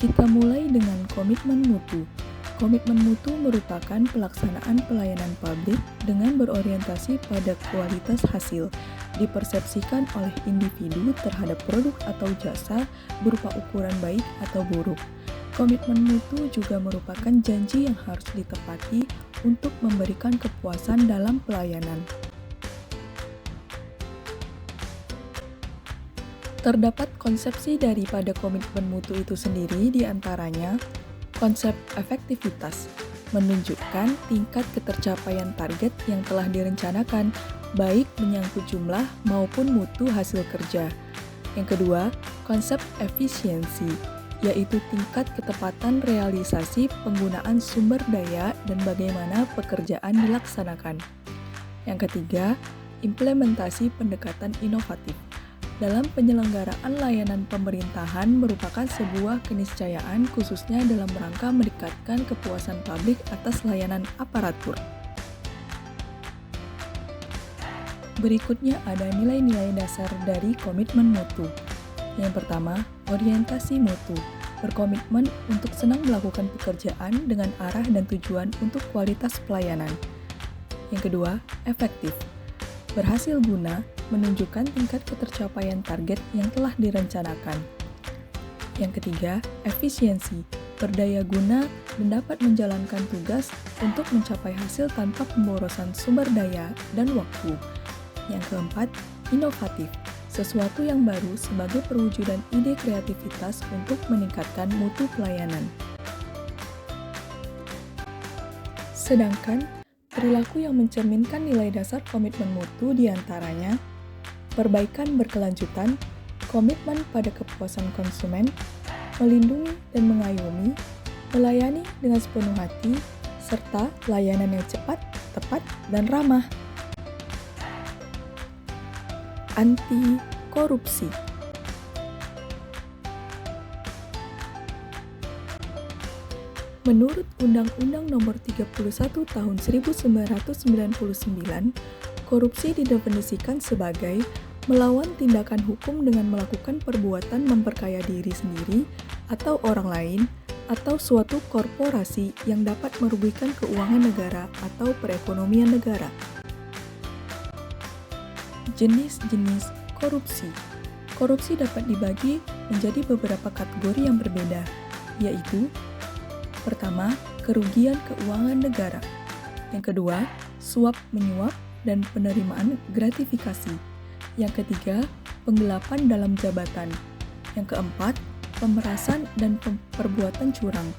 Kita mulai dengan komitmen mutu. Komitmen mutu merupakan pelaksanaan pelayanan publik dengan berorientasi pada kualitas hasil, dipersepsikan oleh individu terhadap produk atau jasa berupa ukuran baik atau buruk. Komitmen mutu juga merupakan janji yang harus ditepati untuk memberikan kepuasan dalam pelayanan. Terdapat konsepsi daripada komitmen mutu itu sendiri, diantaranya konsep efektivitas, menunjukkan tingkat ketercapaian target yang telah direncanakan, baik menyangkut jumlah maupun mutu hasil kerja. Yang kedua, konsep efisiensi, yaitu tingkat ketepatan realisasi penggunaan sumber daya dan bagaimana pekerjaan dilaksanakan. Yang ketiga, implementasi pendekatan inovatif. Dalam penyelenggaraan layanan pemerintahan merupakan sebuah keniscayaan khususnya dalam rangka meningkatkan kepuasan publik atas layanan aparatur. Berikutnya ada nilai-nilai dasar dari komitmen mutu. Yang pertama, orientasi mutu. Berkomitmen untuk senang melakukan pekerjaan dengan arah dan tujuan untuk kualitas pelayanan. Yang kedua, efektif. Berhasil guna, menunjukkan tingkat ketercapaian target yang telah direncanakan. Yang ketiga, efisiensi. Berdaya guna dan dapat menjalankan tugas untuk mencapai hasil tanpa pemborosan sumber daya dan waktu. Yang keempat, inovatif. Sesuatu yang baru sebagai perwujudan ide kreativitas untuk meningkatkan mutu pelayanan. Sedangkan, perilaku yang mencerminkan nilai dasar komitmen mutu diantaranya perbaikan berkelanjutan, komitmen pada kepuasan konsumen, melindungi dan mengayomi, melayani dengan sepenuh hati, serta layanan yang cepat, tepat, dan ramah. Anti korupsi. Menurut Undang-Undang Nomor 31 Tahun 1999, korupsi didefinisikan sebagai melawan tindakan hukum dengan melakukan perbuatan memperkaya diri sendiri atau orang lain atau suatu korporasi yang dapat merugikan keuangan negara atau perekonomian negara. Jenis-jenis korupsi. Korupsi dapat dibagi menjadi beberapa kategori yang berbeda, yaitu pertama, kerugian keuangan negara. Yang kedua, suap-menyuap dan penerimaan gratifikasi. Yang ketiga, penggelapan dalam jabatan. Yang keempat, pemerasan dan perbuatan curang.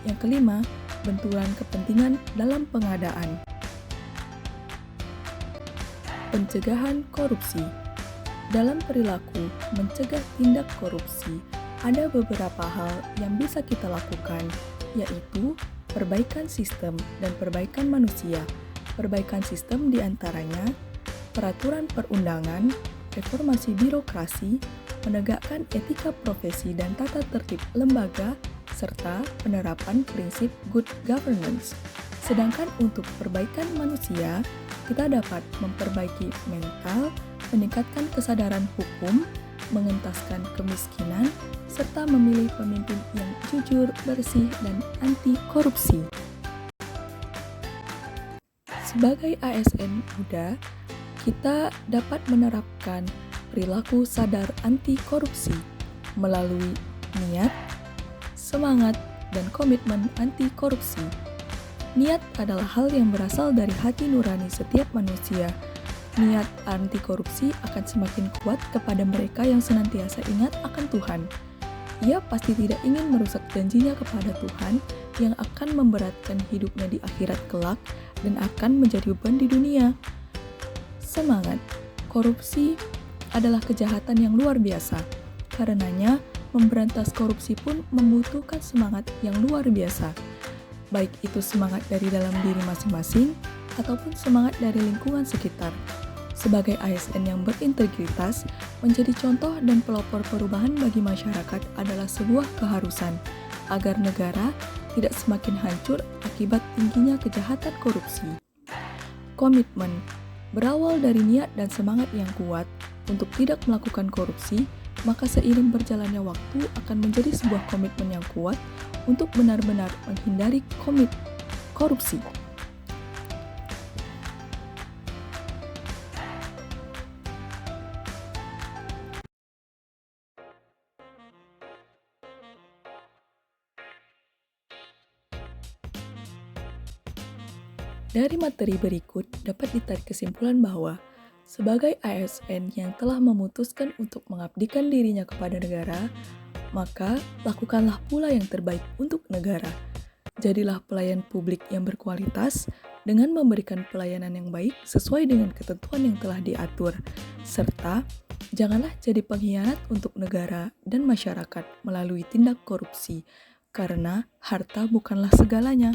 Yang kelima, benturan kepentingan dalam pengadaan. Pencegahan korupsi. Dalam perilaku mencegah tindak korupsi, ada beberapa hal yang bisa kita lakukan, yaitu perbaikan sistem dan perbaikan manusia. Perbaikan sistem diantaranya peraturan perundangan, reformasi birokrasi, menegakkan etika profesi dan tata tertib lembaga, serta penerapan prinsip good governance. Sedangkan untuk perbaikan manusia, kita dapat memperbaiki mental, meningkatkan kesadaran hukum, mengentaskan kemiskinan, serta memilih pemimpin yang jujur, bersih, dan anti korupsi. Sebagai ASN muda, kita dapat menerapkan perilaku sadar anti korupsi melalui niat, semangat, dan komitmen anti korupsi. Niat adalah hal yang berasal dari hati nurani setiap manusia. Niat anti korupsi akan semakin kuat kepada mereka yang senantiasa ingat akan Tuhan. Ia pasti tidak ingin merusak janjinya kepada Tuhan yang akan memberatkan hidupnya di akhirat kelak dan akan menjadi beban di dunia. Semangat. Korupsi adalah kejahatan yang luar biasa. Karenanya, memberantas korupsi pun membutuhkan semangat yang luar biasa. Baik itu semangat dari dalam diri masing-masing ataupun semangat dari lingkungan sekitar. Sebagai ASN yang berintegritas, menjadi contoh dan pelopor perubahan bagi masyarakat adalah sebuah keharusan agar negara tidak semakin hancur akibat tingginya kejahatan korupsi. Komitmen berawal dari niat dan semangat yang kuat untuk tidak melakukan korupsi, maka seiring berjalannya waktu akan menjadi sebuah komitmen yang kuat untuk benar-benar menghindari korupsi. Dari materi berikut dapat ditarik kesimpulan bahwa sebagai ASN yang telah memutuskan untuk mengabdikan dirinya kepada negara, maka lakukanlah pula yang terbaik untuk negara. Jadilah pelayan publik yang berkualitas dengan memberikan pelayanan yang baik sesuai dengan ketentuan yang telah diatur, serta janganlah jadi pengkhianat untuk negara dan masyarakat melalui tindak korupsi, karena harta bukanlah segalanya.